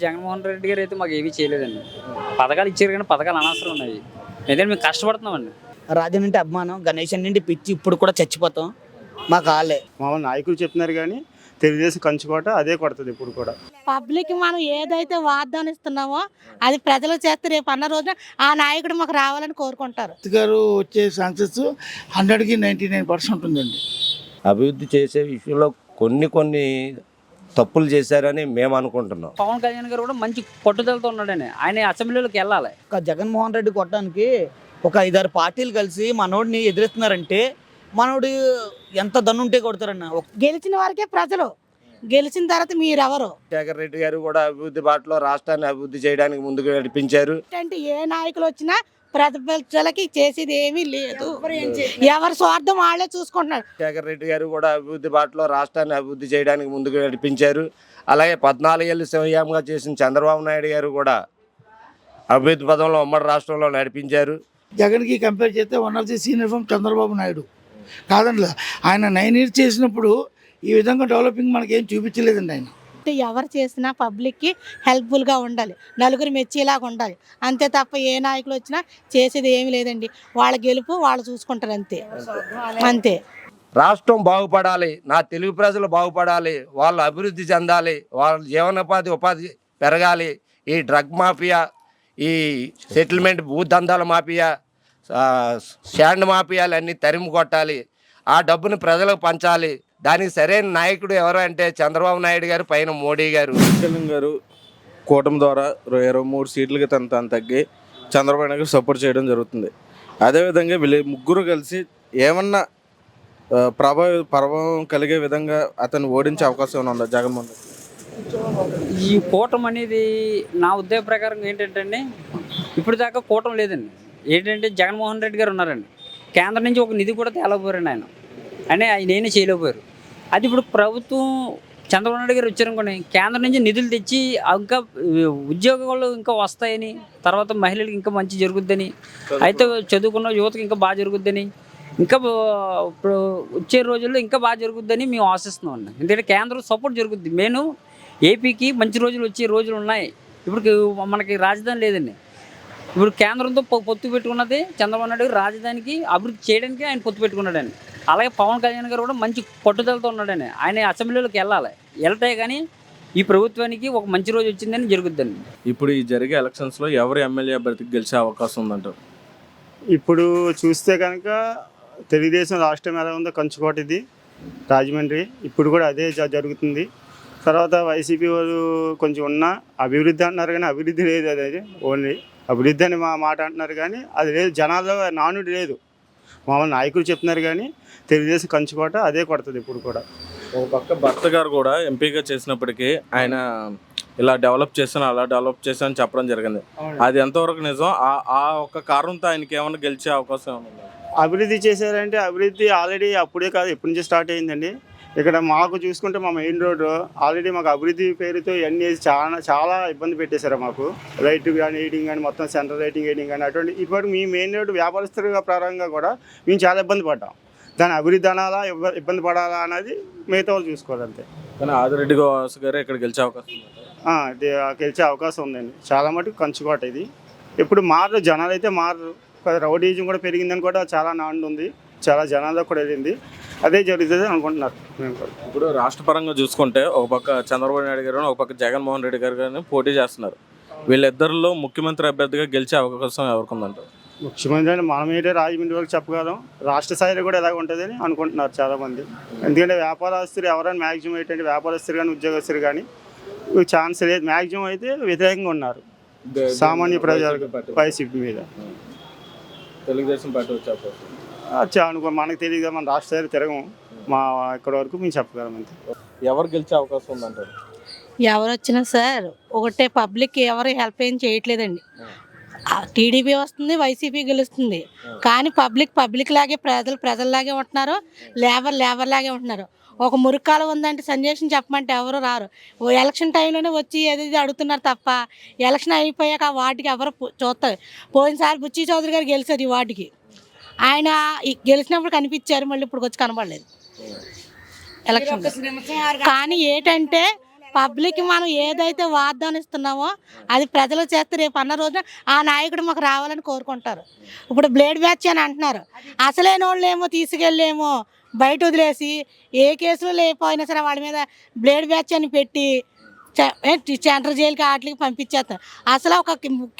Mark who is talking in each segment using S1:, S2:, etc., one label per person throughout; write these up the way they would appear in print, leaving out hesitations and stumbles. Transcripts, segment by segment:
S1: జగన్మోహన్ రెడ్డి గారు అయితే మాకు ఏమీ చేయలేదండి. పథకాలు ఇచ్చారు కానీ పథకాలు అనవసరం ఉన్నాయి. ఏదైనా మేము కష్టపడుతున్నామండి.
S2: రాజన్ అంటే అభిమానం, గణేష్ నుండి పిచ్చి, ఇప్పుడు కూడా చచ్చిపోతాం. మాకు వాళ్ళే
S3: మామూలు నాయకులు చెప్తున్నారు కానీ తెలుగుదేశం కంచుకోట అదే కొడుతుంది ఇప్పుడు కూడా.
S4: పబ్లిక్ మనం ఏదైతే వాగ్దానం ఇస్తున్నామో అది ప్రజలు చేస్తే రేపు అన్న రోజున ఆ నాయకుడు మాకు రావాలని కోరుకుంటారు.
S5: గారు వచ్చే ఛాన్సెస్ 100కి 99% ఉంటుందండి.
S6: అభివృద్ధి చేసే విషయంలో కొన్ని తప్పులు చేశారని మేము అనుకుంటున్నాం.
S1: పవన్ కళ్యాణ్ గారు కూడా మంచి పట్టుదలతో ఉన్నాడని ఆయన అసెంబ్లీలోకి వెళ్ళాలి.
S2: జగన్మోహన్ రెడ్డి కొట్టడానికి ఒక 5-6 పార్టీలు కలిసి మనోడిని ఎదిరిస్తున్నారంటే మనోడు ఎంత దన్నుంటే కొడతారన్న.
S4: గెలిచిన వారికే ప్రజలు, గెలిచిన తర్వాత మీరెవరు
S6: శేఖర్ రెడ్డి గారు కూడా అభివృద్ధి బాటలో రాష్ట్రాన్ని అభివృద్ధి చేయడానికి ముందుకు నడిపించారు.
S4: అంటే ఏ నాయకులు వచ్చినా ప్రజలకి చేసేది ఏమీ లేదు. ఎవరి స్వార్థం వాళ్ళే చూసుకుంటున్నారు.
S6: శేఖర్ రెడ్డి గారు కూడా అభివృద్ధి బాటలో రాష్ట్రాన్ని అభివృద్ధి చేయడానికి ముందుకు నడిపించారు. అలాగే 14 ఏళ్ళు సీఎంగా చేసిన చంద్రబాబు నాయుడు గారు కూడా అభివృద్ధి పదంలో ఉమ్మడి రాష్ట్రంలో నడిపించారు.
S5: జగన్కి కంపేర్ చేస్తే one of the senior from Chandrababu Naidu కాదండి. ఆయన 9 years చేసినప్పుడు ఈ విధంగా డెవలపింగ్ మనకేం చూపించలేదండి. ఆయన
S4: ఎవరు చేసినా పబ్లిక్కి హెల్ప్ఫుల్గా ఉండాలి, నలుగురు మెచ్చేలాగా ఉండాలి. అంతే తప్ప ఏ నాయకులు వచ్చినా చేసేది ఏమీ లేదండి. వాళ్ళ గెలుపు వాళ్ళు చూసుకుంటారు అంతే.
S6: రాష్ట్రం బాగుపడాలి, నా తెలుగు ప్రజలు బాగుపడాలి, వాళ్ళు అభివృద్ధి చెందాలి, వాళ్ళ ఉపాధి పెరగాలి. ఈ డ్రగ్ మాఫియా, ఈ సెటిల్మెంట్ భూదందాల మాఫియా, శాండ్ మాఫియాలు అన్నీ తరిమి కొట్టాలి. ఆ డబ్బుని ప్రజలకు పంచాలి. దానికి సరైన నాయకుడు ఎవరు అంటే చంద్రబాబు నాయుడు గారు, పైన మోడీ గారు.
S7: కళ్యాణ్ గారు కూటమి ద్వారా 23 సీట్లకి తను తగ్గి చంద్రబాబు నాయుడు గారు సపోర్ట్ చేయడం జరుగుతుంది. అదేవిధంగా వీళ్ళు ముగ్గురు కలిసి ఏమన్నా ప్రభావం కలిగే విధంగా అతను ఓడించే అవకాశం ఉందా జగన్మోహన్ రెడ్డి?
S1: ఈ కూటమి అనేది నా ఉద్దేశ ప్రకారం ఏంటంటే అండి, ఇప్పుడు దాకా కూటమి లేదండి. ఏంటంటే జగన్మోహన్ రెడ్డి గారు ఉన్నారండి, కేంద్రం నుంచి ఒక నిధి కూడా తేలేకపోయారండి. ఆయన ఏమీ చేయలేకపోయారు. అది ఇప్పుడు ప్రభుత్వం చంద్రబాబు నాయుడు గారు వచ్చారనుకోండి, కేంద్రం నుంచి నిధులు తెచ్చి ఇంకా ఉద్యోగాలు ఇంకా వస్తాయని, తర్వాత మహిళలకు ఇంకా మంచి జరుగుద్దని, అయితే చదువుకున్న యువతకు ఇంకా బాగా జరుగుద్దని, ఇంకా ఇప్పుడు వచ్చే రోజుల్లో ఇంకా బాగా జరుగుద్దని మేము ఆశిస్తున్నాం అండి. ఎందుకంటే కేంద్రం సపోర్ట్ జరుగుద్ది. నేను ఏపీకి మంచి రోజులు వచ్చే రోజులు ఉన్నాయి. ఇప్పుడు మనకి రాజధాని లేదండి. ఇప్పుడు కేంద్రంతో పొత్తు పెట్టుకున్నది చంద్రబాబు నాయుడు రాజధానికి అభివృద్ధి చేయడానికి ఆయన పొత్తు పెట్టుకున్నాడని. అలాగే పవన్ కళ్యాణ్ గారు కూడా మంచి పట్టుదలతో ఉన్నాడని ఆయన అసెంబ్లీలోకి వెళ్ళాలి. వెళ్తే కానీ ఈ ప్రభుత్వానికి ఒక మంచి రోజు వచ్చిందని జరుగుద్దండి.
S7: ఇప్పుడు ఈ జరిగే ఎలక్షన్స్లో ఎవరు ఎమ్మెల్యే అభ్యర్థికి గెలిచే అవకాశం ఉందంటారు?
S3: ఇప్పుడు చూస్తే కనుక తెలుగుదేశం రాష్ట్రం ఎలా ఉందో కంచుకోట ఇది రాజమండ్రి, ఇప్పుడు కూడా అదే జరుగుతుంది. తర్వాత వైసీపీ వాళ్ళు కొంచెం ఉన్నా అభివృద్ధి అంటున్నారు కానీ అభివృద్ధి లేదు. అదే ఓన్లీ అభివృద్ధి అని మాట అంటున్నారు కానీ అది లేదు. జనాల్లో నానుడి లేదు. మామూలు నాయకులు చెప్తున్నారు కానీ తెలుగుదేశం కంచుకోట అదే కొడుతుంది ఇప్పుడు కూడా.
S7: ఒక పక్క భర్త గారు కూడా ఎంపీగా చేసినప్పటికీ ఆయన ఇలా డెవలప్ చేశాను, అలా డెవలప్ చేశాను అని చెప్పడం జరిగింది. అది ఎంతవరకు నిజం? ఆ ఒక్క కారణంతో ఆయనకి ఏమైనా గెలిచే అవకాశం ఏమన్నా?
S3: అభివృద్ధి చేశారంటే అభివృద్ధి ఆల్రెడీ అప్పుడే కాదు, ఎప్పటి నుంచి స్టార్ట్ అయిందండి. ఇక్కడ మాకు చూసుకుంటే మా మెయిన్ రోడ్డు ఆల్రెడీ మాకు అభివృద్ధి పేరుతో ఇవన్నీ వేసి చాలా ఇబ్బంది పెట్టేశారు. మాకు లైట్ కానీ ఎయిటింగ్ కానీ మొత్తం సెంట్రల్ లైటింగ్ ఎయిటింగ్ కానీ అటువంటి ఇప్పటికి మీ మెయిన్ రోడ్డు వ్యాపారస్తులుగా ప్రారంభంగా కూడా మేము చాలా ఇబ్బంది పడ్డాం. దాని అభివృద్ధి అనాలా ఇబ్బంది పడాలా అనేది మిగతా వాళ్ళు చూసుకోవాలి అంతే.
S7: కానీ ఆదిరెడ్డి గారు ఇక్కడ గెలిచే అవకాశం
S3: గెలిచే అవకాశం ఉందండి. చాలా మటుకు కంచుకోట ఇది. ఇప్పుడు మారరు, జనాలు అయితే మారరు. రౌడీజం కూడా పెరిగిందని కూడా చాలా నాండు ఉంది, చాలా జనాల్లో కూడా వెళ్ళింది. అదే జరుగుతుంది అనుకుంటున్నారు.
S7: ఇప్పుడు రాష్ట్ర పరంగా చూసుకుంటే ఒక పక్క చంద్రబాబు నాయుడు గారు, ఒక పక్క జగన్మోహన్ రెడ్డి గారు కానీ పోటీ చేస్తున్నారు. వీళ్ళిద్దరిలో ముఖ్యమంత్రి అభ్యర్థిగా గెలిచే అవకాశం ఎవరికి ఉందంటారు?
S3: ముఖ్యమంత్రి అంటే మనమేంటే రాజమండ్రి వాళ్ళకి చెప్పగలం. రాష్ట్ర స్థాయిలో కూడా ఎలాగ ఉంటుందని అనుకుంటున్నారు చాలామంది. ఎందుకంటే వ్యాపారస్తులు ఎవరైనా మ్యాక్సిమం ఏంటంటే వ్యాపారస్తులు కానీ ఉద్యోగస్తులు కానీ ఛాన్స్ లేదు. మ్యాక్సిమం అయితే వ్యతిరేకంగా ఉన్నారు సామాన్య ప్రజలకు వైసీపీ మీద.
S7: తెలుగుదేశం పార్టీ వచ్చే అవకాశం
S3: మనకు తెలియదు కదా, మన రాష్ట్ర స్థాయిలో తిరగము. మా ఇక్కడ వరకు మేము చెప్పగలం అంతే.
S7: ఎవరు గెలిచే అవకాశం ఉందంటారు?
S4: ఎవరు వచ్చినా సార్ ఒకటే, పబ్లిక్ ఎవరు హెల్ప్ ఏం చేయట్లేదండి. టీడీపీ వస్తుంది, వైసీపీ గెలుస్తుంది. కానీ పబ్లిక్ లాగే, ప్రజల్లాగే ఉంటున్నారు, లేబర్ లాగే ఉంటున్నారు. ఒక మురికాలు ఉందంటే సందేశం చెప్పమంటే ఎవరు రారు. ఎలక్షన్ టైంలోనే వచ్చి ఏది అడుగుతున్నారు తప్ప ఎలక్షన్ అయిపోయాక వాటికి ఎవరు చూస్తారు. పోయినసారి బుచ్చి చౌదరి గారు గెలిచారు ఈ వాటికి. ఆయన గెలిచినప్పుడు కనిపించారు, మళ్ళీ ఇప్పుడు వచ్చి కనబడలేదు ఎలక్షన్. కానీ ఏంటంటే పబ్లిక్ మనం ఏదైతే వాగ్దానం ఇస్తున్నామో అది ప్రజలు చేస్తే రేపు అన్న రోజున ఆ నాయకుడు మాకు రావాలని కోరుకుంటారు. ఇప్పుడు బ్లేడ్ బ్యాచ్ అని అంటున్నారు, అసలైన వాళ్ళేమో తీసుకెళ్ళేమో బయట వదిలేసి ఏ కేసులు లేకపోయినా సరే వాడి మీద బ్లేడ్ బ్యాచ్ అని పెట్టి సెంట్రల్ జైలుకి వాటికి పంపించేస్తారు. అసలు ఒక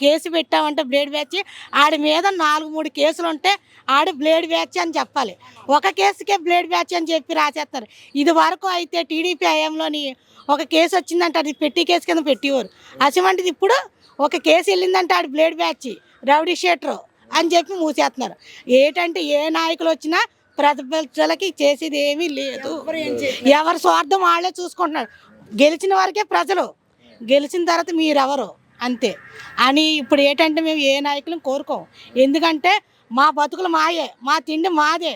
S4: కేసు పెట్టామంటే బ్లేడ్ బ్యాచ్ ఆడి మీద 4-3 కేసులు ఉంటే ఆడి బ్లేడ్ బ్యాచ్ అని చెప్పాలి. ఒక కేసుకే బ్లేడ్ బ్యాచ్ అని చెప్పి రాసేస్తారు. ఇది వరకు అయితే టీడీపీ హయాంలోని ఒక కేసు వచ్చిందంటే అది పెట్టి కేసు కింద పెట్టేవారు. అటువంటిది ఇప్పుడు ఒక కేసు వెళ్ళిందంటే ఆడి బ్లేడ్ బ్యాచ్ రౌడీ షీటర్ అని చెప్పి మూసేస్తున్నారు. ఏంటంటే ఏ నాయకులు వచ్చినా ప్రజలకి చేసేది ఏమీ లేదు. ఎవరి స్వార్థం వాళ్ళే చూసుకుంటున్నారు. గెలిచిన వారికే ప్రజలు, గెలిచిన తర్వాత మీరెవరు అంతే అని. ఇప్పుడు ఏంటంటే మేము ఏ నాయకులను కోరుకోం. ఎందుకంటే మా బతుకులు మాయే, మా తిండి మాదే,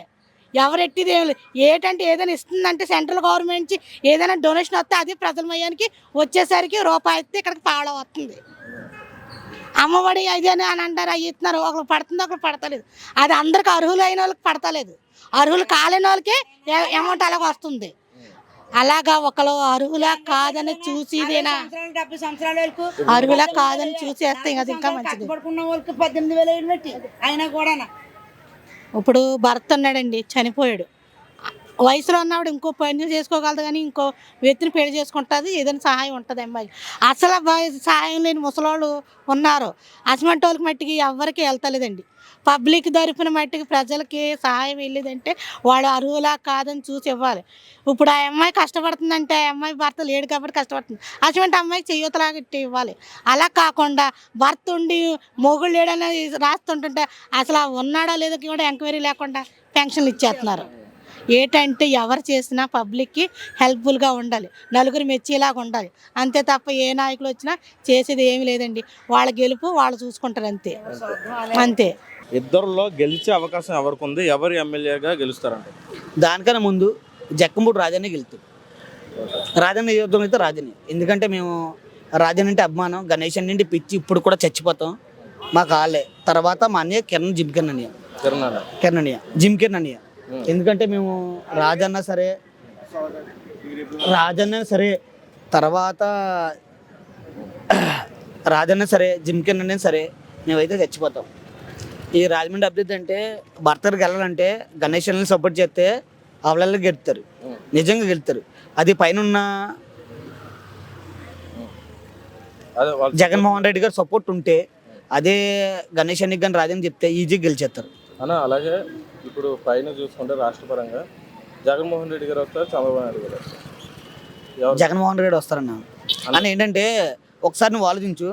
S4: ఎవరెట్టిది ఏమి లేదు. ఏంటంటే ఏదైనా ఇస్తుందంటే సెంట్రల్ గవర్నమెంట్ నుంచి ఏదైనా డొనేషన్ వస్తే అది ప్రజల మయానికి వచ్చేసరికి రూపాయి అయితే ఇక్కడికి పావడం వస్తుంది. అమ్మఒడి అదేనే అని అంటారు, అవి ఇస్తున్నారు, ఒకరు పడుతుంది ఒకరు పడతలేదు. అది అందరికి అర్హులు అయిన వాళ్ళకి పడతలేదు, అర్హులు కాలేని వాళ్ళకి అమౌంట్ అలాగ వస్తుంది. అలాగా ఒకరు అర్హులా కాదని చూసిదేనా, అర్హులా కాదని చూసేస్తే అది ఇంకా మంచిది. ఇప్పుడు భర్త ఉన్నాడండి, చనిపోయాడు. వయసులో ఉన్నప్పుడు ఇంకో పని చేసుకోగలదు కానీ ఇంకో వ్యక్తిని పెళ్లి చేసుకుంటుంది, ఏదైనా సహాయం ఉంటుంది అమ్మాయి. అసలు సహాయం లేని ముసలోళ్ళు ఉన్నారు. అటువంటి వాళ్ళకి మట్టికి ఎవరికి వెళ్తలేదండి. పబ్లిక్ తరపున మట్టికి ప్రజలకి సహాయం వెళ్ళేదంటే వాడు అర్హులా కాదని చూసి ఇవ్వాలి. ఇప్పుడు ఆ అమ్మాయి కష్టపడుతుందంటే ఆ అమ్మాయి భర్త లేడు కాబట్టి కష్టపడుతుంది, అటువంటి అమ్మాయికి చెయ్యతలాగా ఇవ్వాలి. అలా కాకుండా భర్త ఉండి మొగుడు లేడని రాస్తుంటుంటే అసలు ఉన్నాడా లేదో కూడా ఎంక్వైరీ లేకుండా పెన్షన్లు ఇచ్చేస్తున్నారు. ఏంటంటే ఎవరు చేసినా పబ్లిక్కి హెల్ప్ఫుల్గా ఉండాలి, నలుగురు మెచ్చేలాగా ఉండాలి, అంతే తప్ప ఏ నాయకులు వచ్చినా చేసేది ఏమీ లేదండి. వాళ్ళ గెలుపు వాళ్ళు చూసుకుంటారు అంతే అంతే.
S7: ఇద్దరులో గెలిచే అవకాశం ఎవరికి ఉంది, ఎవరు ఎమ్మెల్యేగా గెలుస్తారంట?
S2: దానికన్నా ముందు జక్కంపూడి రాజానే గెలుతాడు. రాజన్న యుద్ధం అయితే రాజనే, ఎందుకంటే మేము రాజన్ అంటే అభిమానం, గణేష్ నుండి పిచ్చి, ఇప్పుడు కూడా చచ్చిపోతాం. మాకు వాళ్ళే. తర్వాత మా అన్నయ్య కిరణ్ అన్నయ్య జిమ్ కిరణ్ అన్నయ్య. ఎందుకంటే మేము రాజన్న సరే తర్వాత రాజన్న సరే జిమ్ కిరణ్ అన్నయ్య సరే మేమైతే చచ్చిపోతాం. ఈ రాజమండ్రి అభివృద్ధి అంటే భర్తకి వెళ్ళాలంటే గణేష్ అన్నని సపోర్ట్ చేస్తే అవలల్లో గెలుతారు, నిజంగా గెలుతారు. అది పైన జగన్మోహన్ రెడ్డి గారు సపోర్ట్ ఉంటే అదే గణేష్ అన్నకి కానీ రాజన్ చెప్తే ఈజీగా గెలిచేస్తారు
S7: అన్న. అలాగే ఇప్పుడు పైన చూసుకుంటే రాష్ట్రపరంగా జగన్మోహన్ రెడ్డి గారు వస్తారు, చంద్రబాబు నాయుడు గారు వస్తారు.
S2: జగన్మోహన్ రెడ్డి వస్తారన్న. అన్న ఏంటంటే ఒకసారి నువ్వు ఆలోచించు,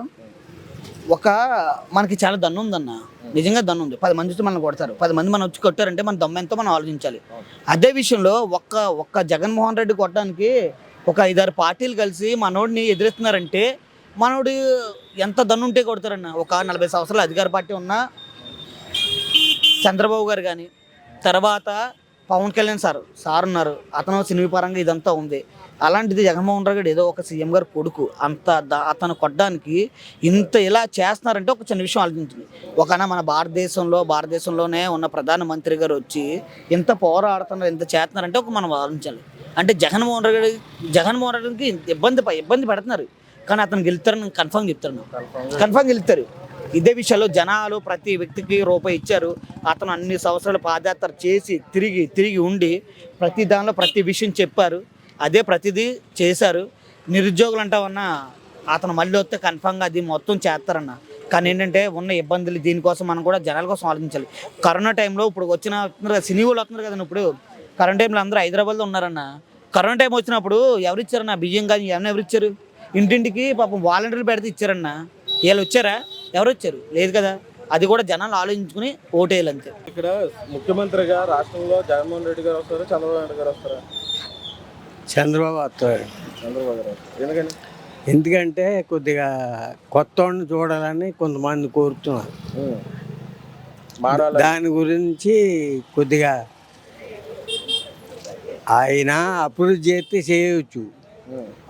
S2: మనకి చాలా దన్ను ఉందన్న, నిజంగా దన్ను ఉంది. 10 మంది మనల్ని కొడతారు, 10 మంది మనం వచ్చి కొట్టారంటే మన దమ్ము ఎంతో మనం ఆలోచించాలి. అదే విషయంలో ఒక్క జగన్మోహన్ రెడ్డి కొట్టడానికి ఒక 5-6 పార్టీలు కలిసి మనోడిని ఎదురెత్తున్నారంటే మనోడు ఎంత దన్ను ఉంటే కొడతారన్న. ఒక 40 సంవత్సరాలు అధికార పార్టీ ఉన్న చంద్రబాబు గారు కానీ, తర్వాత పవన్ కళ్యాణ్ సార్ ఉన్నారు, అతను సినిమా పరంగా ఇదంతా ఉంది. అలాంటిది జగన్మోహన్ రెడ్డి గారు ఏదో ఒక సీఎం గారు కొడుకు అతను కొట్టడానికి ఇంత ఇలా చేస్తున్నారంటే ఒక చిన్న విషయం ఆలోచించింది. మన భారతదేశంలోనే ఉన్న ప్రధానమంత్రి గారు వచ్చి ఇంత పోరాడుతున్నారు, ఇంత చేస్తున్నారంటే మనం ఆలోచించాలి. అంటే జగన్మోహన్ రెడ్డికి ఇబ్బంది పెడుతున్నారు, కానీ అతను గెలుస్తారని కన్ఫర్మ్ గెలుస్తారు. ఇదే విషయంలో జనాలు ప్రతి వ్యక్తికి రూపాయి ఇచ్చారు. అతను అన్ని సంవత్సరాలు పాదయాత్ర చేసి తిరిగి ఉండి ప్రతి దానిలో ప్రతి విషయం చెప్పారు, అదే ప్రతిదీ చేశారు. నిరుద్యోగులు అంటావన్నా అతను మళ్ళీ వస్తే కన్ఫామ్గా అది మొత్తం చేస్తారన్న. కానీ ఏంటంటే ఉన్న ఇబ్బందులు, దీనికోసం మనం కూడా జనాల కోసం ఆలోచించాలి. కరోనా టైంలో ఇప్పుడు సినీ వాళ్ళు వస్తున్నారు కదండి. ఇప్పుడు కరోనా టైంలో అందరూ హైదరాబాద్లో ఉన్నారన్న. కరోనా టైం వచ్చినప్పుడు ఎవరు ఇచ్చారన్న? బియ్యం కానీ ఏమన్నా ఎవరు ఇచ్చారు? ఇంటింటికి పాపం వాలంటీర్లు పెడితే ఇచ్చారన్న. వీళ్ళు వచ్చారా? ఎవరు వచ్చారు? లేదు కదా. అది కూడా జనాలు ఆలోచించుకుని ఓటేయాలి అంతే.
S7: ఇక్కడ ముఖ్యమంత్రిగా రాష్ట్రంలో జగన్మోహన్ రెడ్డి గారు వస్తారు, చంద్రబాబు నాయుడు గారు వస్తారా?
S8: చంద్రబాబు వస్తాడు.
S7: చంద్రబాబు గారు. ఎందుకని?
S8: ఎందుకంటే కొద్దిగా కొత్త వాడిని చూడాలని కొంతమంది కోరుతున్నారు. దాని గురించి కొద్దిగా ఆయన అభివృద్ధి చేస్తే చేయవచ్చు,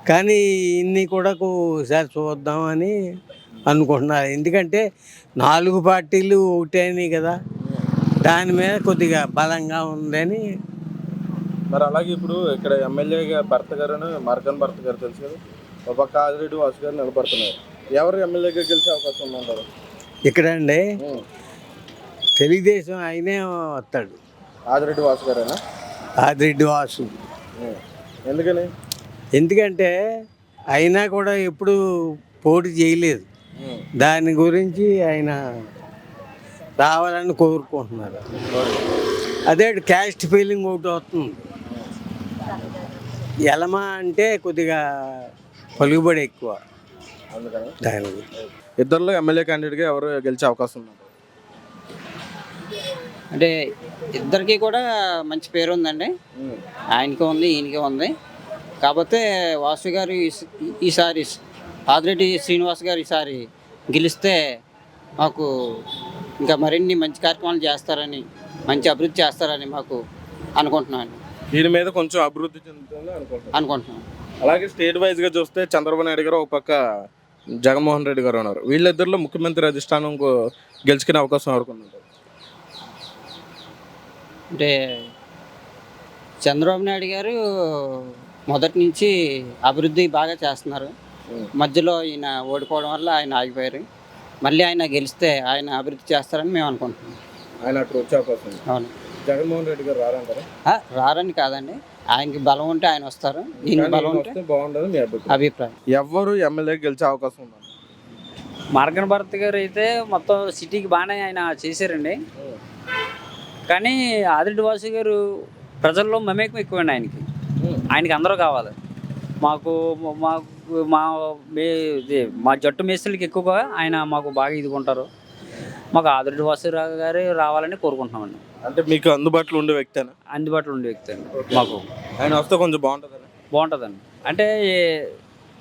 S8: కానీ ఇన్ని కూడా ఒకసారి చూద్దామని అనుకుంటున్నారు. ఎందుకంటే 4 పార్టీలు ఒకటేని కదా, దాని మీద కొద్దిగా బలంగా ఉందని.
S7: మరి అలాగే ఇప్పుడు ఇక్కడ ఎమ్మెల్యేగా భర్త గారు మార్కన్ భర్త గారు తెలుసు కదా, ఒక పక్క ఆదిరెడ్డి వాసు గారు నిలబడుతున్నారు. ఎవరు ఎమ్మెల్యేగా గెలిచే అవకాశం ఉందంటారు?
S8: ఇక్కడండి తెలుగుదేశం ఆయనే వస్తాడు,
S7: ఆదిరెడ్డి వాసు గారేనా?
S8: ఆదిరెడ్డి వాసు.
S7: ఎందుకని?
S8: ఎందుకంటే అయినా కూడా ఎప్పుడు పోటీ చేయలేదు, దాని గురించి ఆయన రావాలని కోరుకుంటున్నారు. అదే క్యాస్ట్ ఫీలింగ్ ఒకటి వస్తుంది. ఎలమా అంటే కొద్దిగా పలుకుబడి ఎక్కువ
S7: అందుకని
S8: దానికి.
S7: ఇద్దరిలో ఎమ్మెల్యే క్యాండిడేట్గా ఎవరు గెలిచే అవకాశం ఉంది?
S1: అంటే ఇద్దరికి కూడా మంచి పేరు ఉందండి. ఆయనకి ఉంది, ఈయనకి ఉంది. కాకపోతే వాసు గారు ఈసారి ఆదిరెడ్డి శ్రీనివాస్ గారు ఈసారి గెలిస్తే మాకు ఇంకా మరిన్ని మంచి కార్యక్రమాలు చేస్తారని, మంచి అభివృద్ధి చేస్తారని మాకు అనుకుంటున్నాను.
S7: దీని మీద కొంచెం అభివృద్ధి చెందుతుందని
S1: అనుకుంటున్నాను.
S7: అలాగే స్టేట్ వైజ్గా చూస్తే చంద్రబాబు నాయుడు గారు ఒక పక్క జగన్మోహన్ రెడ్డి గారు ఉన్నారు. వీళ్ళిద్దరిలో ముఖ్యమంత్రి అధిష్టానం గెలుచుకునే అవకాశం ఎవరికి ఉంది?
S1: అంటే చంద్రబాబు నాయుడు గారు మొదటి నుంచి అభివృద్ధి బాగా చేస్తున్నారు. మధ్యలో ఈయన ఓడిపోవడం వల్ల ఆయన ఆగిపోయారు. మళ్ళీ ఆయన గెలిస్తే ఆయన అభివృద్ధి చేస్తారని మేము అనుకుంటున్నాం.
S7: ఆయన అక్కడ వచ్చే అవకాశం ఉంది.
S1: అవును.
S7: జగన్మోహన్ రెడ్డి గారు రారంటారా?
S1: రారని కాదండి, ఆయనకి బలం ఉంటే ఆయన వస్తారు, ఈయనకి బలం ఉంటే
S7: బాగుండదు మీ
S1: అభిప్రాయం.
S7: ఎవరు ఎమ్మెల్యే గెలిచే అవకాశం ఉంది?
S1: మార్గన్ భరత్ గారు అయితే మొత్తం సిటీకి బాగానే ఆయన చేశారండి. కానీ ఆదిరెడ్డి వాసు గారు ప్రజల్లో మమేకం ఎక్కువండి. ఆయనకి అందరూ కావాలి. మాకు మా జట్టు మేస్త్రులకి ఎక్కువగా ఆయన మాకు బాగా ఇదిగుంటారు. మాకు ఆదిరెడ్డి వాసు గారు రావాలని కోరుకుంటున్నామండి.
S7: అంటే మీకు అందుబాటులో ఉండే వ్యక్తేనా?
S1: అందుబాటులో ఉండే వ్యక్తి అండి మాకు.
S7: ఆయన వస్తే కొంచెం
S1: బాగుంటుందండి. అంటే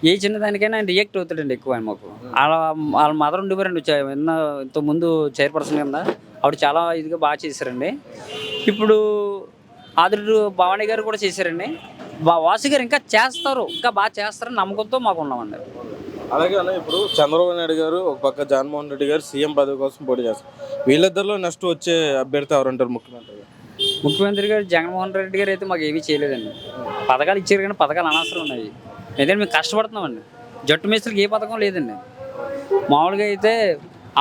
S1: ఏ చిన్నదానికైనా ఆయన రియాక్ట్ అవుతాడండి ఎక్కువ. ఆయన మాకు వాళ్ళ మదర్ ఉండేవారండి, ఇంతకుముందు చైర్పర్సన్ కింద. ఆవిడ చాలా ఇదిగా బాగా చేశారండి. ఇప్పుడు ఆదిరెడ్డి భవానీ గారు కూడా చేశారండి. వాసు గారు ఇంకా చేస్తారు, ఇంకా బాగా చేస్తారని నమ్మకంతో మాకు ఉన్నామండి.
S7: అలాగే ఇప్పుడు చంద్రబాబు నాయుడు గారు ఒక పక్క జగన్మోహన్ రెడ్డి గారు సీఎం పదవి కోసం పోటీ చేస్తారు. వీళ్ళిద్దరిలో నెక్స్ట్ వచ్చే అభ్యర్థి ఎవరంటారు
S1: ముఖ్యమంత్రి గారు? జగన్మోహన్ రెడ్డి గారు అయితే మాకు ఏమీ చేయలేదండి. పథకాలు ఇచ్చారు కానీ పథకాలు అనవసరం ఉన్నాయి. ఏదైనా మేము కష్టపడుతున్నామండి. జట్టు మేస్త్రికి ఏ పథకం లేదండి. మామూలుగా అయితే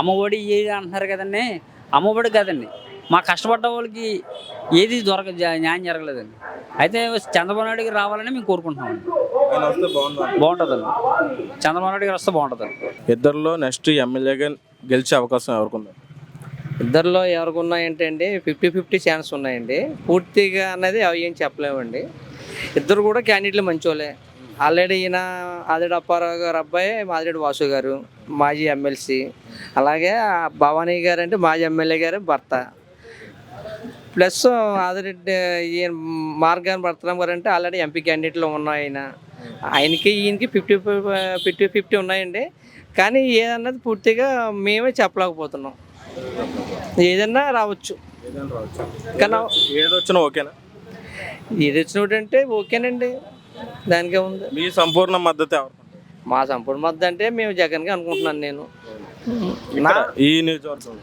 S1: అమ్మఒడి ఏది అంటున్నారు కదండి, అమ్మఒడి కాదండి. మా కష్టపడ్డ వాళ్ళకి ఏది న్యాయం జరగలేదండి. అయితే చంద్రబాబు నాయుడు గారు రావాలని మేము కోరుకుంటున్నామండి. బాగుంటుందండి. చంద్రబాబు నాయుడు గారు వస్తే బాగుంటుందండి.
S7: ఇద్దరిలో నెక్స్ట్ ఎమ్మెల్యేగా గెలిచే అవకాశం ఎవరికి ఉంది?
S9: ఇద్దరిలో ఎవరికి ఉన్నాయంటే అండి 50-50 ఛాన్స్ ఉన్నాయండి. పూర్తిగా అన్నది అవి ఏం చెప్పలేమండి. ఇద్దరు కూడా క్యాండిడేట్లు మంచోళ్ళే. ఆల్రెడీ ఈయన ఆదిరెడ్డి అప్పారావు గారు అబ్బాయి ఆదిరెడ్డి వాసు గారు, మాజీ ఎమ్మెల్సీ. అలాగే భవానీ గారు అంటే మాజీ ఎమ్మెల్యే గారు భర్త. ప్లస్ ఆదిరెడ్డి ఈయన మార్గాన్ భరతరామ్ గారు అంటే ఆల్రెడీ ఎంపీ క్యాండిడేట్లో ఉన్నాయి. ఆయనకి ఈయనకి 50-50 ఉన్నాయండి. కానీ ఏదన్నది పూర్తిగా మేమే చెప్పలేకపోతున్నాం. ఏదన్నా రావచ్చు. కానీ
S7: ఏదొచ్చినా ఓకేనా?
S9: ఏది వచ్చినట్టు ఓకేనండి, దానికే ఉంది.
S7: మీ సంపూర్ణ మద్దతు ఎవరు?
S9: మా సంపూర్ణ మద్దతు అంటే మేము జగన్గా అనుకుంటున్నాను. నేను
S7: ఈ నియోజకవర్గం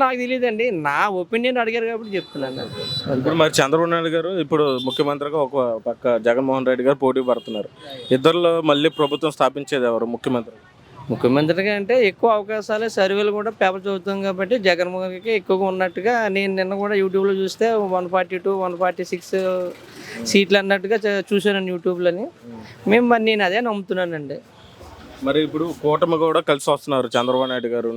S9: నాకు తెలియదండి, నా ఒపీనియన్ అడిగారు కాబట్టి చెప్తున్నాను.
S7: ఇప్పుడు మరి చంద్రబాబు నాయుడు గారు ఇప్పుడు ముఖ్యమంత్రిగా ఒక పక్క జగన్మోహన్ రెడ్డి గారు పోటీ పడుతున్నారు. ఇద్దరిలో మళ్ళీ ప్రభుత్వం స్థాపించేది ఎవరు
S9: ముఖ్యమంత్రిగా అంటే ఎక్కువ అవకాశాలు సర్వేలు కూడా పేపర్ చదువుతాం కాబట్టి జగన్మోహన్కి ఎక్కువగా ఉన్నట్టుగా నేను నిన్న కూడా యూట్యూబ్లో చూస్తే 142, 146 సీట్లు అన్నట్టుగా చూశాను యూట్యూబ్లోని. మరి నేను అదే నమ్ముతున్నానండి.
S7: మరి ఇప్పుడు కూటమి కూడా కలిసి వస్తున్నారు. చంద్రబాబు నాయుడు గారు,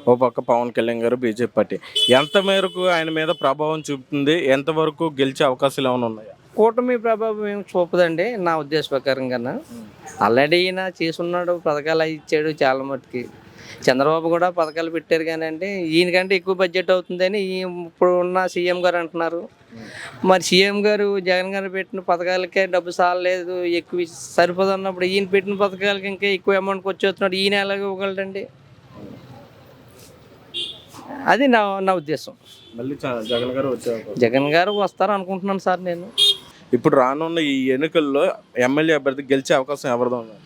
S7: ఓ పక్క పవన్ కళ్యాణ్ గారు, బీజేపీ పార్టీ. ఎంత మేరకు ఆయన మీద ప్రభావం చూపుతుంది? ఎంతవరకు గెలిచే అవకాశాలు ఏమైనా ఉన్నాయా?
S9: కూటమి ప్రభావం ఏమి చూపదండి నా ఉద్దేశ ప్రకారంగా. ఆల్రెడీ ఈయన చేసున్నాడు, పథకాలు ఇచ్చాడు చాలా మటుకి. చంద్రబాబు కూడా పథకాలు పెట్టారు కానీ అంటే ఈయనకంటే ఎక్కువ బడ్జెట్ అవుతుందని ఇప్పుడు ఉన్న సీఎం గారు అంటున్నారు. మరి సీఎం గారు జగన్ గారు పెట్టిన పథకాలకే డబ్బు సాలలేదు, ఎక్కువ సరిపోదు అన్నప్పుడు ఈయన పెట్టిన పథకాలకి ఇంకా ఎక్కువ అమౌంట్కి వచ్చేస్తున్నాడు. ఈయన ఎలాగ ఇవ్వగలడండి? అది నా ఉద్దేశం.
S7: మళ్ళీ
S9: జగన్ గారు వస్తారు అనుకుంటున్నాను సార్ నేను.
S7: ఇప్పుడు రానున్న ఈ ఎన్నికల్లో ఎమ్మెల్యే అభ్యర్థి గెలిచే అవకాశం ఎవరిదో ఉంది?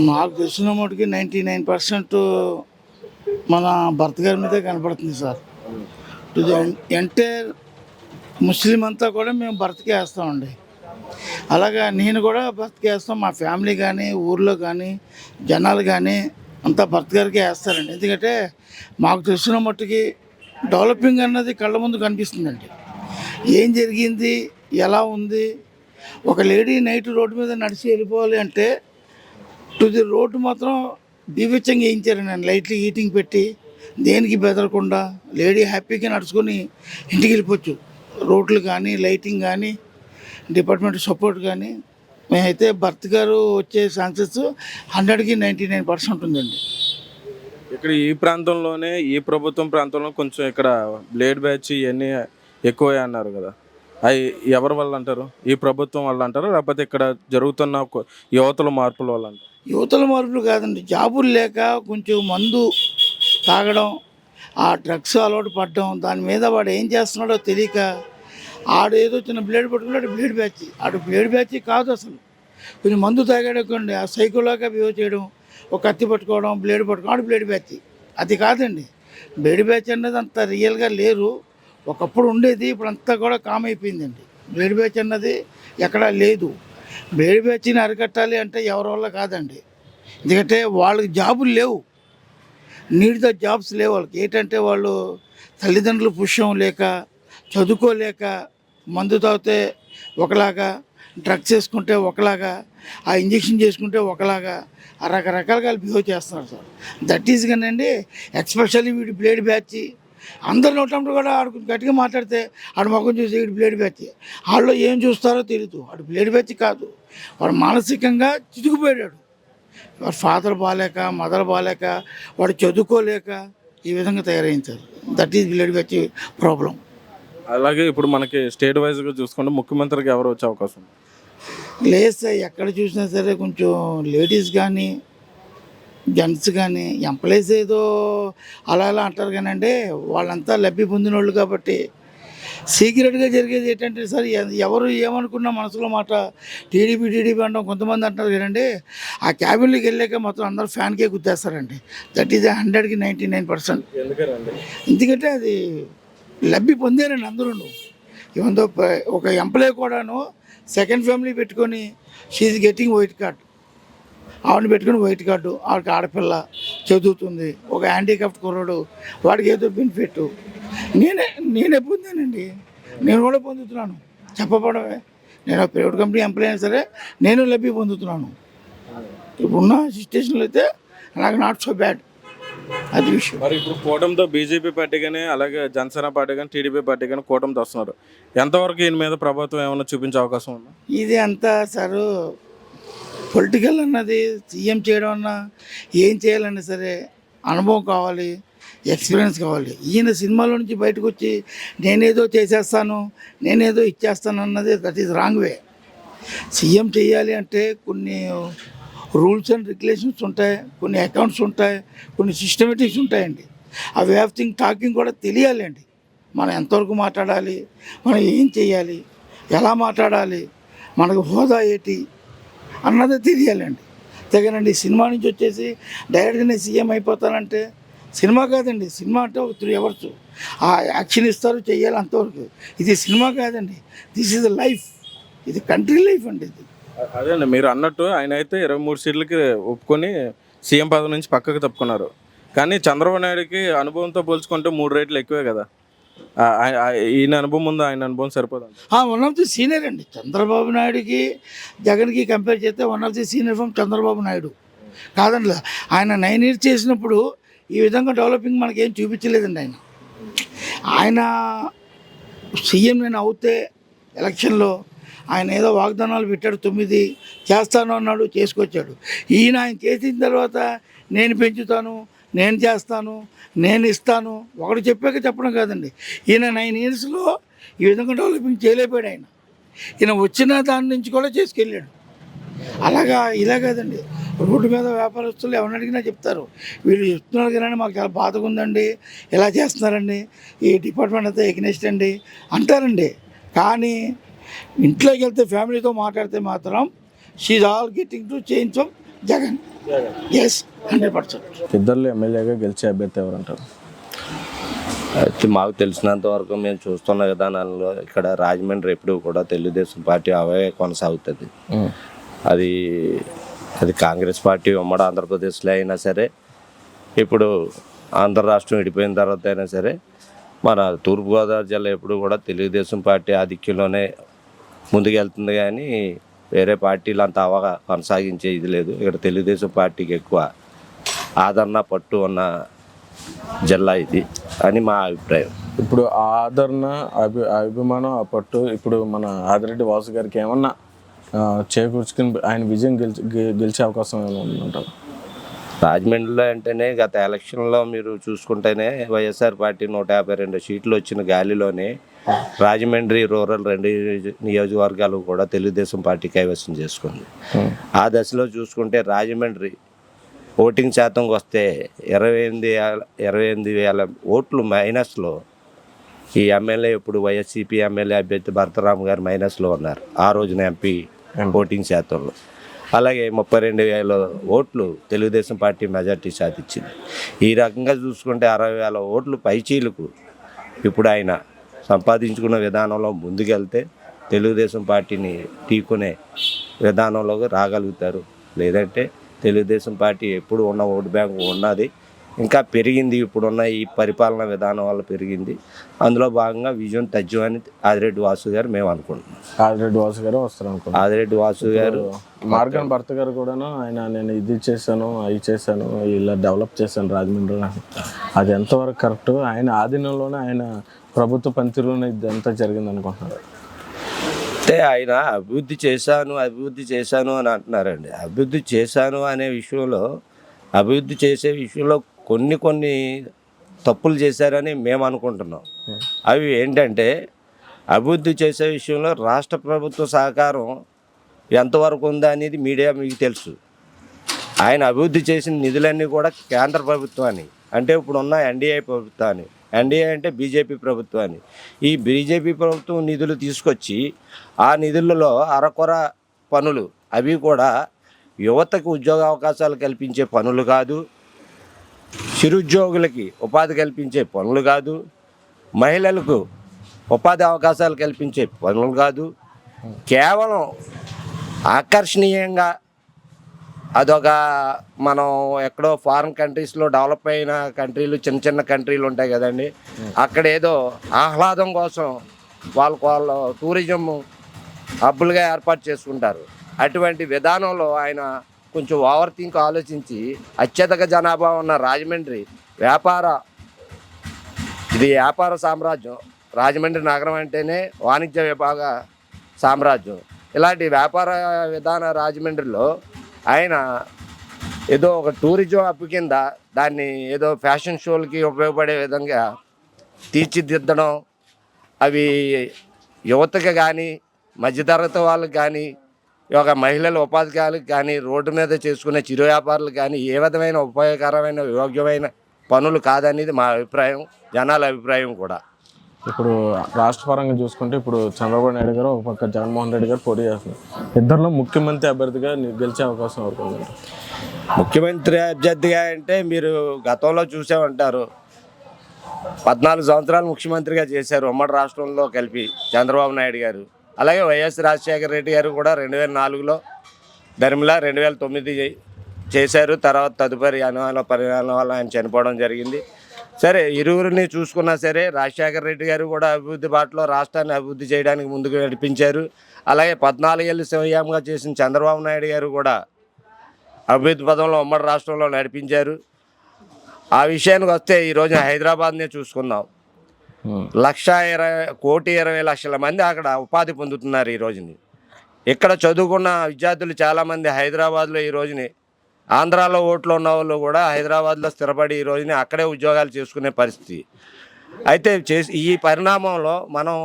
S5: నాకు తెలిసిన మటుకి 99% మన భర్త గారి మీదే కనపడుతుంది సార్. ఎంటైర్ ముస్లిం అంతా కూడా మేము భర్తకే వేస్తామండి. అలాగా నేను కూడా భర్తకి వేస్తాం, మా ఫ్యామిలీ కానీ ఊర్లో కానీ జనాలు కానీ అంతా భర్త గారికి వేస్తారండి. ఎందుకంటే మాకు తెలిసిన మట్టుకి డెవలపింగ్ అన్నది కళ్ళ ముందు కనిపిస్తుందండి. ఏం జరిగింది, ఎలా ఉంది, ఒక లేడీ నైట్ రోడ్డు మీద నడిచి వెళ్ళిపోవాలి అంటే ది రోడ్డు మాత్రం బీభత్సంగా వేయించారండి. లైట్లు హీటింగ్ పెట్టి దేనికి బెదరకుండా లేడీ హ్యాపీగా నడుచుకొని ఇంటికి వెళ్ళిపోవచ్చు. రోడ్లు కానీ లైటింగ్ కానీ డిపార్ట్మెంట్ సపోర్ట్ కానీ మేమైతే భర్త గారు వచ్చే ఛాన్సెస్ 100కి 99% ఉందండి.
S7: ఇక్కడ ఈ ప్రాంతంలోనే ఈ ప్రభుత్వం ప్రాంతంలో కొంచెం ఇక్కడ బ్లేడ్ బ్యాచ్ ఇవన్నీ ఎక్కువ అన్నారు కదా, అవి ఎవరి వల్ల అంటారు? ఈ ప్రభుత్వం వల్ల అంటారు, లేకపోతే ఇక్కడ జరుగుతున్న యువతల మార్పుల వల్ల అంటారు?
S5: యువతల మార్పులు కాదండి, జాబులు లేక కొంచెం మందు తాగడం, ఆ డ్రగ్స్ అలవాటు పడడం, దాని మీద వాడు ఏం చేస్తున్నాడో తెలియక ఆడు ఏదో చిన్న బ్లేడ్ పట్టుకున్నాడు, బ్లేడ్ బ్యాచ్. ఆడు బ్లేడ్ బ్యాచ్ కాదు అసలు. కొంచెం మందు తాగాడుకోండి, ఆ సైకోలాగా బిహేవ్ చేయడం, ఒక కత్తి పట్టుకోవడం, బ్లేడ్ పట్టుకోవడం, ఆడు బ్లేడ్ బ్యాచ్. అది కాదండి, బ్లేడ్ బ్యాచ్ అన్నది అంత రియల్గా లేరు. ఒకప్పుడు ఉండేది, ఇప్పుడు అంతా కూడా కామ్ అయిపోయిందండి. బ్లేడ్ బ్యాచ్ అన్నది ఎక్కడా లేదు. బ్లేడ్ బ్యాచ్ని అరికట్టాలి అంటే ఎవరి వల్ల కాదండి. ఎందుకంటే వాళ్ళకి జాబులు లేవు, నీడ్ ద జాబ్స్ లేవు వాళ్ళకి. ఏంటంటే వాళ్ళు తల్లిదండ్రులు పుష్యం లేక, చదువుకోలేక, మందు తాగితే ఒకలాగా, డ్రగ్స్ వేసుకుంటే ఒకలాగా, ఆ ఇంజక్షన్ చేసుకుంటే ఒకలాగా, రకరకాలుగా బిహేవ్ చేస్తున్నారు సార్. దట్ ఈజ్ కానండి. ఎక్స్పెషల్లీ వీడి బ్లేడ్ బ్యాచ్ అందరు నోటంలో కూడా ఆడు గట్టిగా మాట్లాడితే ఆడు మొఖం చూసి వీడు బ్లేడ్ బ్యాచ్. వాళ్ళు ఏం చూస్తారో తెలియదు. వాడు బ్లేడ్ బ్యాచ్ కాదు, వాడు మానసికంగా చితికిపోయాడు. వాడు ఫాదర్ బాగాలేక, మదర్ బాగాలేక, వాడు చదువుకోలేక ఈ విధంగా తయారైంది. That is blade batch problem.
S7: అలాగే ఇప్పుడు మనకి స్టేట్ వైజ్గా చూసుకుంటే ముఖ్యమంత్రికి ఎవరు వచ్చే అవకాశం ఉంది?
S5: లేదు సార్, ఎక్కడ చూసినా సరే కొంచెం లేడీస్ కానీ జెంట్స్ కానీ ఎంప్లాయీస్ ఏదో అలా అలా అంటారు కానండి, వాళ్ళంతా లబ్ధి పొందిన వాళ్ళు కాబట్టి. సీక్రెట్గా జరిగేది ఏంటంటే సార్, ఎవరు ఏమనుకున్న మనసులో మాట టీడీపీ అనడం కొంతమంది అంటారు కదండి, ఆ క్యాబిన్లోకి వెళ్ళాక మొత్తం అందరూ ఫ్యాన్కే గుర్తేస్తారండి. That is 100కి 99%. ఎందుకంటే అది లబ్ధి పొందారండి అందరూ. ఏమందో ఒక ఎంప్లాయీ కూడాను సెకండ్ ఫ్యామిలీ పెట్టుకొని షీఈ్ గెట్టింగ్ వైట్ కార్డ్, ఆవిడని పెట్టుకుని వైట్ కార్డు, ఆవిడకి ఆడపిల్ల చదువుతుంది, ఒక హ్యాండిక్యాప్ట్ కుర్రాడు, వాడికి ఏదో బెనిఫిట్. నేనే పొందానండి, నేను కూడా పొందుతున్నాను. చెప్పబడమే, నేను ప్రైవేట్ కంపెనీ ఎంప్లాయీ అయినా సరే నేను లబ్ధి పొందుతున్నాను. ఇప్పుడున్న సిచ్యువేషన్లో అయితే నాకు నాట్ సో బ్యాడ్. అది విషయం.
S7: మరి ఇప్పుడు కూటమితో బీజేపీ పార్టీ కానీ, అలాగే జనసేన పార్టీ కానీ, టీడీపీ పార్టీ కానీ కూటమితో వస్తున్నారు. ఎంతవరకు ఈయన మీద ప్రభుత్వం ఏమైనా చూపించే అవకాశం ఉందా?
S5: ఇది అంతా సార్ పొలిటికల్ అన్నది, సీఎం చేయడం అన్నా ఏం చేయాలన్నా సరే అనుభవం కావాలి, ఎక్స్పీరియన్స్ కావాలి. ఈయన సినిమాలో నుంచి బయటకు వచ్చి నేనేదో చేసేస్తాను, నేనేదో ఇచ్చేస్తాను అన్నది that is wrong way. CM చేయాలి అంటే కొన్ని రూల్స్ అండ్ రెగ్యులేషన్స్ ఉంటాయి, కొన్ని అకౌంట్స్ ఉంటాయి, కొన్ని సిస్టమేటిక్స్ ఉంటాయండి. ఆ వే ఆఫ్ టాకింగ్ కూడా తెలియాలి అండి. మనం ఎంతవరకు మాట్లాడాలి, మనం ఏం చేయాలి, ఎలా మాట్లాడాలి, మనకు హోదా ఏంటి అన్నది తెలియాలండి. తెగనండి సినిమా నుంచి వచ్చేసి డైరెక్ట్గా నేను సీఎం అయిపోతానంటే సినిమా కాదండి. సినిమా అంటే ఒక 3 hours ఆ యాక్షన్ ఇస్తారు, చెయ్యాలి, అంతవరకు. ఇది సినిమా కాదండి, దిస్ ఈజ్ లైఫ్, ఇది కంట్రీ లైఫ్ అండి. ఇది
S7: అదే అండి, మీరు అన్నట్టు ఆయన అయితే 23 సీట్లకి ఒప్పుకొని సీఎం పదవి నుంచి పక్కకు తప్పుకున్నారు. కానీ చంద్రబాబు నాయుడుకి అనుభవంతో పోల్చుకుంటే 3 రేట్లు ఎక్కువే కదా. ఈయన అనుభవం ముందు ఆయన అనుభవం సరిపోదు.
S5: వన్ ఆఫ్ ది సీనియర్ అండి. చంద్రబాబు నాయుడుకి జగన్కి కంపేర్ చేస్తే one of the senior from Chandrababu Naidu కాదండి. ఆయన 9 years చేసినప్పుడు ఈ విధంగా డెవలపింగ్ మనకేం చూపించలేదండి. ఆయన సీఎం నేను అవుతే ఎలక్షన్లో ఆయన ఏదో వాగ్దానాలు పెట్టాడు, 9 చేస్తాను అన్నాడు, చేసుకొచ్చాడు. ఆయన చేసిన తర్వాత నేను పెంచుతాను, నేను చేస్తాను, నేను ఇస్తాను, ఒకటి చెప్పాక చెప్పడం కాదండి. ఈయన 9 yearsలో ఈ విధంగా డెవలపింగ్ చేయలేకపోయాడు. ఈయన వచ్చిన దాని నుంచి కూడా చేసుకెళ్ళాడు. అలాగా ఇలా కాదండి, రోడ్డు మీద వ్యాపారస్తులు ఎవరిని అడిగినా చెప్తారు, వీళ్ళు చెప్తున్నారు కానీ మాకు చాలా బాధగా ఉందండి, ఇలా చేస్తున్నారండి, ఈ డిపార్ట్మెంట్ అంతా ఎగ్నెస్ట్ అండి అంటారండి. కానీ ఇంట్లోకి వెళ్తే ఫ్యామిలీతో మాట్లాడితే మాత్రం షీఈ్ all getting to change from Jagan. Yes, 100%.
S7: ఇద్దరు ఎమ్మెల్యేగా గెలిచే అభ్యర్థి ఎవరంటారు?
S6: అయితే మాకు తెలిసినంత వరకు మేము చూస్తున్న విధానాల్లో ఇక్కడ రాజమండ్రి ఎప్పుడు కూడా తెలుగుదేశం పార్టీ అవే కొనసాగుతుంది. అది అది కాంగ్రెస్ పార్టీ ఉమ్మడి ఆంధ్రప్రదేశ్లో అయినా సరే, ఇప్పుడు ఆంధ్ర రాష్ట్రం విడిపోయిన తర్వాత అయినా సరే, మన తూర్పుగోదావరి జిల్లా ఎప్పుడు కూడా తెలుగుదేశం పార్టీ ఆధిక్యంలోనే ముందుకెళ్తుంది. కానీ వేరే పార్టీలు అంత అవగా కొనసాగించే ఇది లేదు. ఇక్కడ తెలుగుదేశం పార్టీకి ఎక్కువ ఆదరణ పట్టు ఉన్న జిల్లా ఇది అని మా అభిప్రాయం.
S7: ఇప్పుడు ఆ ఆదరణ అభిమానం ఆ పట్టు ఇప్పుడు మన ఆదిరెడ్డి వాసు గారికి ఏమన్నా చేకూర్చుకుని ఆయన విజయం గెలిచే అవకాశం ఏమైనా ఉందంటారు?
S6: రాజమండ్రిలో అంటేనే గత ఎలక్షన్లో మీరు చూసుకుంటేనే వైఎస్ఆర్ పార్టీ 152 సీట్లు వచ్చిన గాలిలోనే రాజమండ్రి రూరల్ 2 నియోజకవర్గాలు కూడా తెలుగుదేశం పార్టీ కైవసం చేసుకుంది. ఆ దశలో చూసుకుంటే రాజమండ్రి ఓటింగ్ శాతంకి వస్తే 28,000 ఓట్లు మైనస్లో ఈ ఎమ్మెల్యే ఇప్పుడు వైఎస్సీపీ ఎమ్మెల్యే అభ్యర్థి భరతరామ్ గారు మైనస్లో ఉన్నారు ఆ రోజున ఎంపీ ఓటింగ్ శాతంలో. అలాగే 32,000 ఓట్లు తెలుగుదేశం పార్టీ మెజార్టీ సాధించింది. ఈ రకంగా చూసుకుంటే 60,000 ఓట్లు పైచీలకు ఇప్పుడు ఆయన సంపాదించుకున్న విధానంలో ముందుకెళ్తే తెలుగుదేశం పార్టీని ఢీకొనే విధానంలోకి రాగలుగుతారు. లేదంటే తెలుగుదేశం పార్టీ ఎప్పుడు ఉన్న ఓటు బ్యాంకు ఉన్నది, ఇంకా పెరిగింది. ఇప్పుడున్న ఈ పరిపాలన విధానం వల్ల పెరిగింది. అందులో భాగంగా విజయం తథ్యం అని ఆదిరెడ్డి వాసు గారు మేము అనుకుంటున్నాం.
S7: ఆదిరెడ్డి వాసు గారు వస్తారు అనుకుంటున్నాం.
S6: ఆదిరెడ్డి వాసు గారు
S7: మార్గన్ భర్త గారు కూడాను ఆయన నేను ఇది చేశాను అవి చేశాను ఇలా డెవలప్ చేశాను రాజమండ్రిలో, అది ఎంతవరకు కరెక్ట్? ఆయన ఆధీనంలోనే ఆయన ప్రభుత్వ పనితీరులోనే ఇదంతా జరిగింది అనుకుంటున్నారు.
S6: అంటే ఆయన అభివృద్ధి చేశాను అని అంటున్నారండి. అభివృద్ధి చేశాను అనే విషయంలో, అభివృద్ధి చేసే విషయంలో కొన్ని తప్పులు చేశారని మేము అనుకుంటున్నాం. అవి ఏంటంటే, అభివృద్ధి చేసే విషయంలో రాష్ట్ర ప్రభుత్వ సహకారం ఎంతవరకు ఉందా అనేది మీడియా మీకు తెలుసు. ఆయన అభివృద్ధి చేసిన నిధులన్నీ కూడా కేంద్ర ప్రభుత్వాన్ని, అంటే ఇప్పుడున్న ఎన్డీఏ ప్రభుత్వాన్ని, ఎన్డీఏ అంటే బీజేపీ ప్రభుత్వాన్ని, ఈ బీజేపీ ప్రభుత్వం నిధులు తీసుకొచ్చి ఆ నిధులలో అరకొర పనులు, అవి కూడా యువతకు ఉద్యోగ అవకాశాలు కల్పించే పనులు కాదు, చిరుద్యోగులకి ఉపాధి కల్పించే పనులు కాదు, మహిళలకు ఉపాధి అవకాశాలు కల్పించే పనులు కాదు, కేవలం ఆకర్షణీయంగా అదొక మనం ఎక్కడో ఫారిన్ కంట్రీస్లో డెవలప్ అయిన కంట్రీలు, చిన్న కంట్రీలు ఉంటాయి కదండి, అక్కడ ఏదో ఆహ్లాదం కోసం వాళ్ళు టూరిజం హబ్బులుగా ఏర్పాటు చేసుకుంటారు. అటువంటి విధానంలో ఆయన కొంచెం ఓవర్ థింక్ ఆలోచించి అత్యధిక జనాభా ఉన్న రాజమండ్రి వ్యాపార సామ్రాజ్యం, రాజమండ్రి నగరం అంటేనే వాణిజ్య విభాగ సామ్రాజ్యం. ఇలాంటి వ్యాపార విధాన రాజమండ్రిలో ఆయన ఏదో ఒక టూరిజం హబ్ కింద దాన్ని ఏదో ఫ్యాషన్ షోలకి ఉపయోగపడే విధంగా తీర్చిదిద్దడం, అవి యువతకి కానీ మధ్యతరగతి వాళ్ళకి కానీ ఒక మహిళల ఉపాధికారులకు కానీ రోడ్డు మీద చేసుకునే చిరు వ్యాపారులకు కానీ ఏ విధమైన ఉపయోగకరమైన యోగ్యమైన పనులు కాదనేది మా అభిప్రాయం, జనాల అభిప్రాయం కూడా.
S7: ఇప్పుడు రాష్ట్ర పరంగా చూసుకుంటే ఇప్పుడు చంద్రబాబు నాయుడు గారు ఒక పక్క జగన్మోహన్ రెడ్డి గారు పోటీ చేస్తున్నారు. ఇద్దరిలో ముఖ్యమంత్రి అభ్యర్థిగా గెలిచే అవకాశం అవుతుంది.
S6: ముఖ్యమంత్రి అభ్యర్థిగా అంటే మీరు గతంలో చూసే ఉంటారు, 14 సంవత్సరాలు ముఖ్యమంత్రిగా చేశారు ఉమ్మడి రాష్ట్రంలో కలిపి చంద్రబాబు నాయుడు గారు. అలాగే వైఎస్ రాజశేఖర రెడ్డి గారు కూడా 2004లో ధర్మిలా 2009 చేశారు. తర్వాత తదుపరి పరిణామాల వల్ల ఆయన చనిపోవడం జరిగింది. సరే, ఇరువురిని చూసుకున్నా సరే రాజశేఖర రెడ్డి గారు కూడా అభివృద్ధి బాటలో రాష్ట్రాన్ని అభివృద్ధి చేయడానికి ముందుకు నడిపించారు. అలాగే 14 ఏళ్ళు సీఎంగా చేసిన చంద్రబాబు నాయుడు గారు కూడా అభివృద్ధి పదంలో ఉమ్మడి రాష్ట్రంలో నడిపించారు. ఆ విషయానికి వస్తే ఈరోజు హైదరాబాద్నే చూసుకుందాం. 1,20,20,00,000 మంది అక్కడ ఉపాధి పొందుతున్నారు ఈ రోజుని. ఇక్కడ చదువుకున్న విద్యార్థులు చాలామంది హైదరాబాద్లో ఈ రోజుని, ఆంధ్రాలో ఓట్లు ఉన్న వాళ్ళు కూడా హైదరాబాద్లో స్థిరపడి ఈ రోజుని అక్కడే ఉద్యోగాలు చేసుకునే పరిస్థితి. అయితే ఈ పరిణామంలో మనం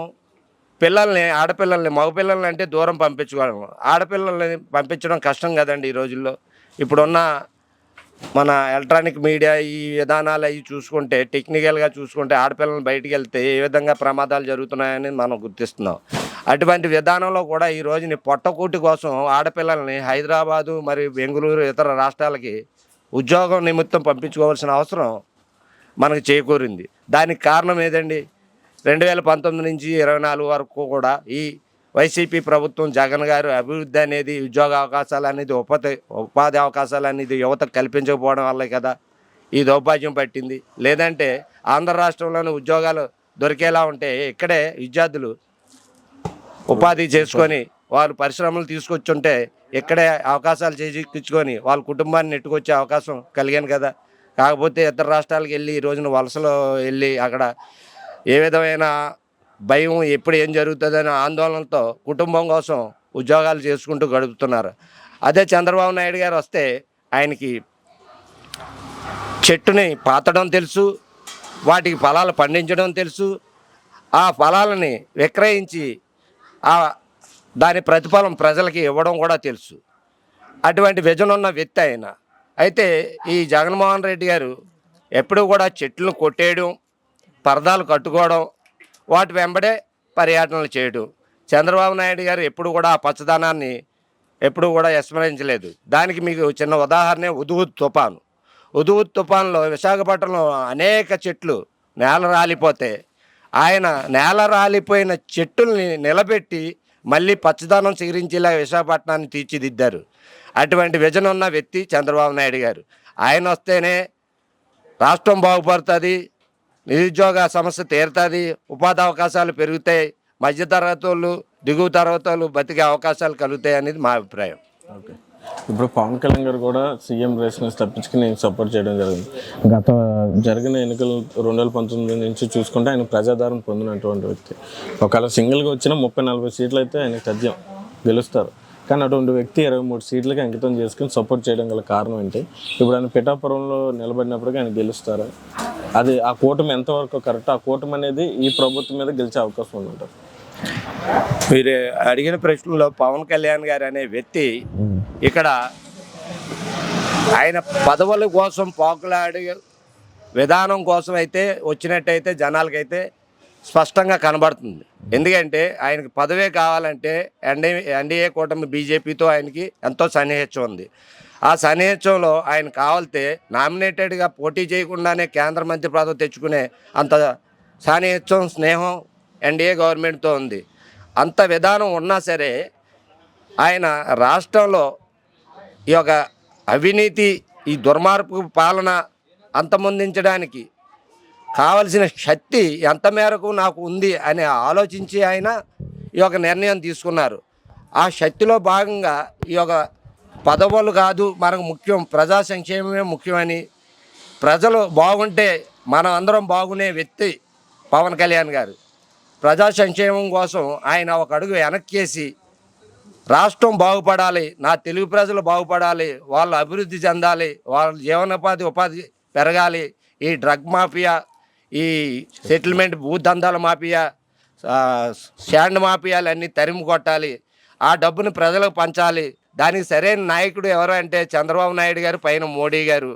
S6: ఆడపిల్లల్ని మగపిల్లల్ని అంటే దూరం పంపించుకోవడం, ఆడపిల్లల్ని పంపించడం కష్టం కదండి ఈ రోజుల్లో. ఇప్పుడున్న మన ఎలక్ట్రానిక్ మీడియా ఈ విధానాలు అవి చూసుకుంటే, టెక్నికల్గా చూసుకుంటే ఆడపిల్లల్ని బయటికి వెళ్తే ఏ విధంగా ప్రమాదాలు జరుగుతున్నాయని మనం గుర్తిస్తున్నాం. అటువంటి విధానంలో కూడా ఈ రోజుని పొట్టకూటి కోసం ఆడపిల్లల్ని హైదరాబాదు మరియు బెంగళూరు ఇతర రాష్ట్రాలకి ఉద్యోగం నిమిత్తం పంపించుకోవాల్సిన అవసరం మనకు చేకూరింది. దానికి కారణం ఏదండి? 2019 నుంచి 24 వరకు కూడా ఈ వైసీపీ ప్రభుత్వం జగన్ గారు అభివృద్ధి అనేది, ఉద్యోగ అవకాశాలు అనేది, ఉపాధి అవకాశాలు అనేది యువతకు కల్పించకపోవడం వల్లే కదా ఈ దౌర్భాగ్యం పట్టింది. లేదంటే ఆంధ్ర రాష్ట్రంలోని ఉద్యోగాలు దొరికేలా ఉంటే ఇక్కడే విద్యార్థులు ఉపాధి చేసుకొని వాళ్ళు పరిశ్రమలు తీసుకొచ్చుంటే ఇక్కడే అవకాశాలు చేజిక్కించుకొని వాళ్ళ కుటుంబాన్ని నెట్టుకొచ్చే అవకాశం కలిగాను కదా. కాకపోతే ఇతర రాష్ట్రాలకు వెళ్ళి ఈ రోజున వలసలో వెళ్ళి అక్కడ ఏ విధమైన భయం, ఎప్పుడు ఏం జరుగుతుందనే ఆందోళనతో కుటుంబం కోసం ఉద్యోగాలు చేసుకుంటూ గడుపుతున్నారు. అదే చంద్రబాబు నాయుడు గారు వస్తే ఆయనకి చెట్టుని పాతడం తెలుసు, వాటికి ఫలాలు పండించడం తెలుసు, ఆ ఫలాలని విక్రయించి దాని ప్రతిఫలం ప్రజలకి ఇవ్వడం కూడా తెలుసు. అటువంటి విజన్ ఉన్న వ్యక్తి ఆయన. అయితే ఈ జగన్మోహన్ రెడ్డి గారు ఎప్పుడూ కూడా చెట్లను కొట్టేయడం, పరదాలు కట్టుకోవడం, వాటి వెంబడే పర్యటనలు చేయడం. చంద్రబాబు నాయుడు గారు ఎప్పుడు కూడా ఆ పచ్చదనాన్ని ఎప్పుడు కూడా విస్మరించలేదు. దానికి మీకు చిన్న ఉదాహరణ హుదూద్ తుఫాను. హుదూద్ తుఫాన్లో విశాఖపట్నంలో అనేక చెట్లు నేల రాలిపోతే ఆయన నేల రాలిపోయిన చెట్టుల్ని నిలబెట్టి మళ్ళీ పచ్చదనం చిగురించేలా విశాఖపట్నాన్ని తీర్చిదిద్దారు. అటువంటి విజన్ ఉన్న వ్యక్తి చంద్రబాబు నాయుడు గారు. ఆయన వస్తేనే రాష్ట్రం బాగుపడుతుంది, నిరుద్యోగ సమస్య తీరుతుంది, ఉపాధి అవకాశాలు పెరుగుతాయి, మధ్యతరగతి వాళ్ళు, దిగువ తరగతి వాళ్ళు బతికే అవకాశాలు కలుగుతాయి అనేది మా అభిప్రాయం.
S7: ఓకే. ఇప్పుడు పవన్ కళ్యాణ్ గారు కూడా సీఎం రేస్ నుంచి తప్పించుకుని సపోర్ట్ చేయడం జరిగింది. గత జరిగిన ఎన్నికలు 2019 నుంచి చూసుకుంటే ఆయన ప్రజాదరణ పొందినటువంటి వ్యక్తి. ఒకవేళ సింగిల్గా వచ్చిన 30-40 సీట్లు అయితే ఆయన తథ్యం గెలుస్తారు. కానీ అటువంటి వ్యక్తి 23 సీట్లకి అంకితం చేసుకుని సపోర్ట్ చేయడం గల కారణం ఏంటి? ఇప్పుడు ఆయన పిఠాపురంలో నిలబడినప్పటికీ ఆయన గెలుస్తారు. అది ఆ కూటమి ఎంతవరకు కరెక్ట్? ఆ కూటమి అనేది ఈ ప్రభుత్వం మీద గెలిచే అవకాశం ఉందంటారు?
S6: మీరు అడిగిన ప్రశ్నలో పవన్ కళ్యాణ్ గారు అనే వ్యక్తి ఇక్కడ ఆయన పదవుల కోసం పోకలాడే విధానం కోసం అయితే వచ్చినట్టయితే జనాలకైతే స్పష్టంగా కనబడుతుంది. ఎందుకంటే ఆయనకి పదవే కావాలంటే ఎన్డీఏ కూటమి బీజేపీతో ఆయనకి ఎంతో సన్నిహిత్యం ఉంది. ఆ సన్నిహిత్యంలో ఆయన కావాలితే నామినేటెడ్గా పోటీ చేయకుండానే కేంద్ర మంత్రి పదవి తెచ్చుకునే అంత సన్నిహిత్యం, స్నేహం ఎన్డీఏ గవర్నమెంట్తో ఉంది. అంత విధానం ఉన్నా సరే ఆయన రాష్ట్రంలో ఈ యొక్క అవినీతి, ఈ దుర్మార్పు పాలన అంతమొందించడానికి కావలసిన శక్తి ఎంత మేరకు నాకు ఉంది అని ఆలోచించి ఆయన ఈ యొక్క నిర్ణయం తీసుకున్నారు. ఆ శక్తిలో భాగంగా ఈ యొక్క పదవులు కాదు మనకు ముఖ్యం, ప్రజా సంక్షేమమే ముఖ్యమని, ప్రజలు బాగుంటే మనం అందరం బాగునే వ్యక్తి పవన్ కళ్యాణ్ గారు. ప్రజా సంక్షేమం కోసం ఆయన ఒక అడుగు వెనక్కేసి రాష్ట్రం బాగుపడాలి, నా తెలుగు ప్రజలు బాగుపడాలి, వాళ్ళు అభివృద్ధి చెందాలి, వాళ్ళ ఉపాధి పెరగాలి, ఈ డ్రగ్ మాఫియా, ఈ సెటిల్మెంట్ భూదందాల మాఫియా, శాండ్ మాఫియాలు అన్నీ తరిమి కొట్టాలి, ఆ డబ్బుని ప్రజలకు పంచాలి. దానికి సరైన నాయకుడు ఎవరు అంటే చంద్రబాబు నాయుడు గారు, పైన మోడీ గారు.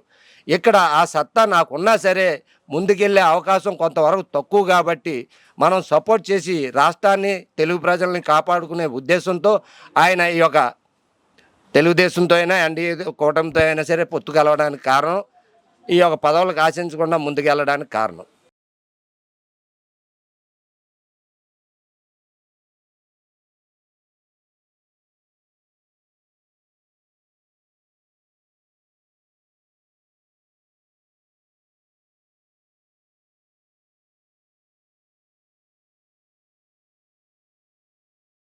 S6: ఇక్కడ ఆ సత్తా నాకున్నా సరే ముందుకెళ్ళే అవకాశం కొంతవరకు తక్కువ కాబట్టి మనం సపోర్ట్ చేసి రాష్ట్రాన్ని, తెలుగు ప్రజల్ని కాపాడుకునే ఉద్దేశంతో ఆయన ఈ యొక్క తెలుగుదేశంతో అయినా ఎన్డీఏ కూటమితో అయినా సరే పొత్తు కలవడానికి కారణం, ఈ యొక్క పదవులకు ఆశించకుండా ముందుకెళ్ళడానికి కారణం.